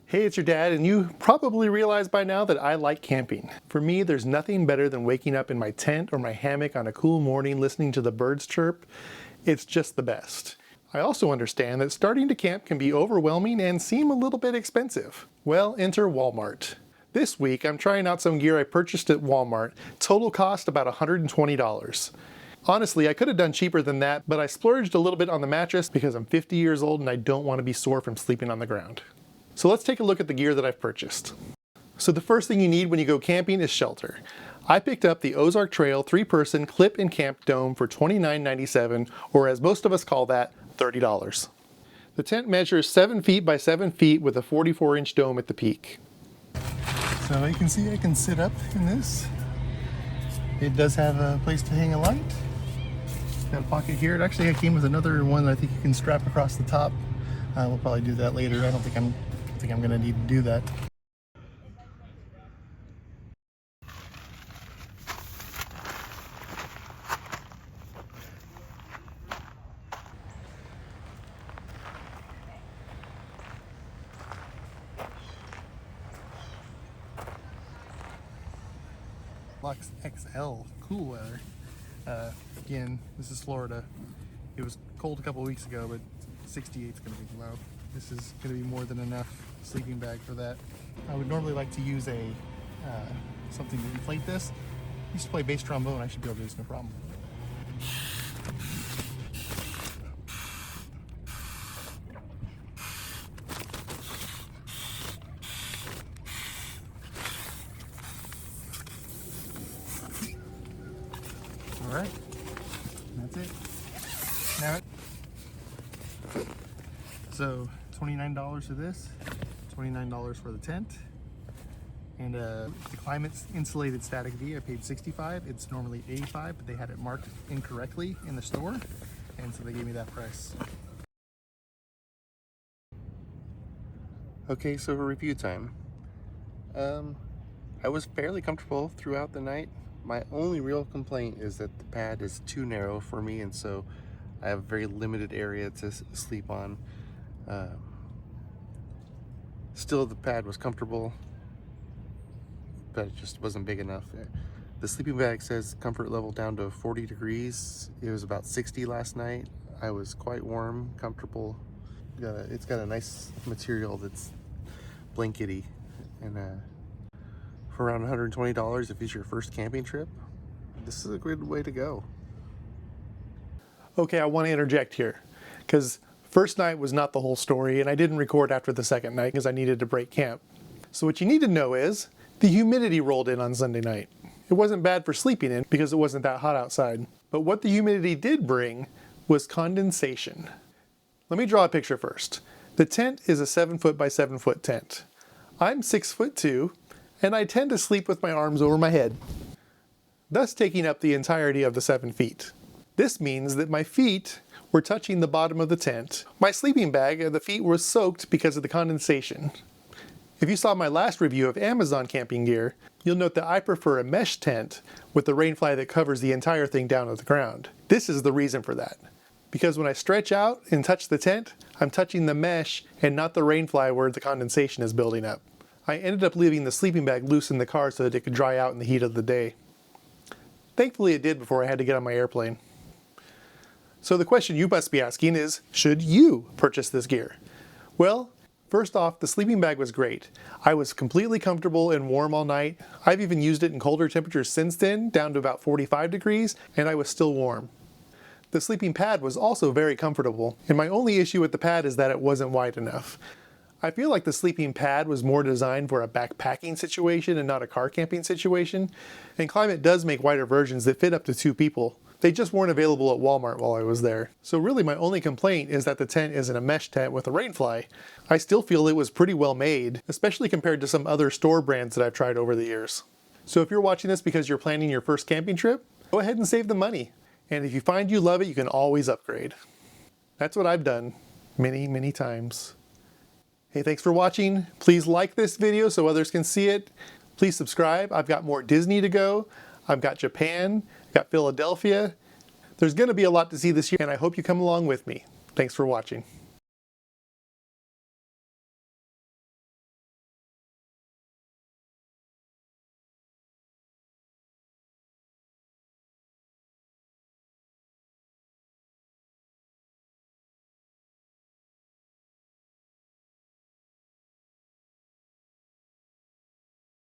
Hey, it's your dad, and you probably realize by now that I like camping. For me, there's nothing better than waking up in my tent or my hammock on a cool morning listening to the birds chirp. It's just the best. I also understand that starting to camp can be overwhelming and seem a little bit expensive. Well, enter Walmart. This week, I'm trying out some gear I purchased at Walmart. Total cost about $120. Honestly, I could have done cheaper than that, but I splurged a little bit on the mattress because I'm 50 years old and I don't want to be sore from sleeping on the ground. So let's take a look at the gear that I've purchased. So the first thing you need when you go camping is shelter. I picked up the Ozark Trail 3-person clip and camp dome for $29.97, or as most of us call that, $30. The tent measures 7 feet by 7 feet with a 44-inch dome at the peak. So you can see I can sit up in this. It does have a place to hang a light. Got a pocket here. It actually came with another one that I think you can strap across the top. We'll probably do that later. I don't think I'm going to need to do that. Lux XL, cool weather. Again, this is Florida. It was cold a couple weeks ago, but 68 is going to be low. This is going to be more than enough sleeping bag for that. I would normally like to use a something to inflate this. I used to play bass trombone. I should be able to do this no problem. All right, that's it. Now, so $29 for this, $29 for the tent, and the climate insulated static V I paid $65. It's normally $85, but they had it marked incorrectly in the store, and so they gave me that price. Okay, so for review time. I was fairly comfortable throughout the night. My only real complaint is that the pad is too narrow for me, and so I have a very limited area to sleep on. Still, the pad was comfortable, but it just wasn't big enough. The sleeping bag says comfort level down to 40 degrees. It was about 60 last night. I was quite warm, comfortable. It's got a nice material that's blankety, and for around $120 if it's your first camping trip, this is a good way to go. Okay, I want to interject here, because first night was not the whole story, and I didn't record after the second night because I needed to break camp. So what you need to know is, the humidity rolled in on Sunday night. It wasn't bad for sleeping in because it wasn't that hot outside. But what the humidity did bring was condensation. Let me draw a picture first. The tent is a 7-foot by 7-foot tent. I'm 6'2", and I tend to sleep with my arms over my head, thus taking up the entirety of the 7 feet. This means that my feet were touching the bottom of the tent. My sleeping bag and the feet were soaked because of the condensation. If you saw my last review of Amazon camping gear, you'll note that I prefer a mesh tent with the rainfly that covers the entire thing down to the ground. This is the reason for that. Because when I stretch out and touch the tent, I'm touching the mesh and not the rainfly where the condensation is building up. I ended up leaving the sleeping bag loose in the car so that it could dry out in the heat of the day. Thankfully it did before I had to get on my airplane. So the question you must be asking is, should you purchase this gear? Well, first off, the sleeping bag was great. I was completely comfortable and warm all night. I've even used it in colder temperatures since then, down to about 45 degrees, and I was still warm. The sleeping pad was also very comfortable, and my only issue with the pad is that it wasn't wide enough. I feel like the sleeping pad was more designed for a backpacking situation and not a car camping situation, and Climate does make wider versions that fit up to 2 people. They just weren't available at Walmart while I was there. So really my only complaint is that the tent isn't a mesh tent with a rainfly. I still feel it was pretty well made, especially compared to some other store brands that I've tried over the years. So if you're watching this because you're planning your first camping trip, go ahead and save the money. And if you find you love it, you can always upgrade. That's what I've done many, many times. Hey, thanks for watching. Please like this video so others can see it. Please subscribe. I've got more Disney to go. I've got Japan, I've got Philadelphia. There's going to be a lot to see this year, and I hope you come along with me. Thanks for watching.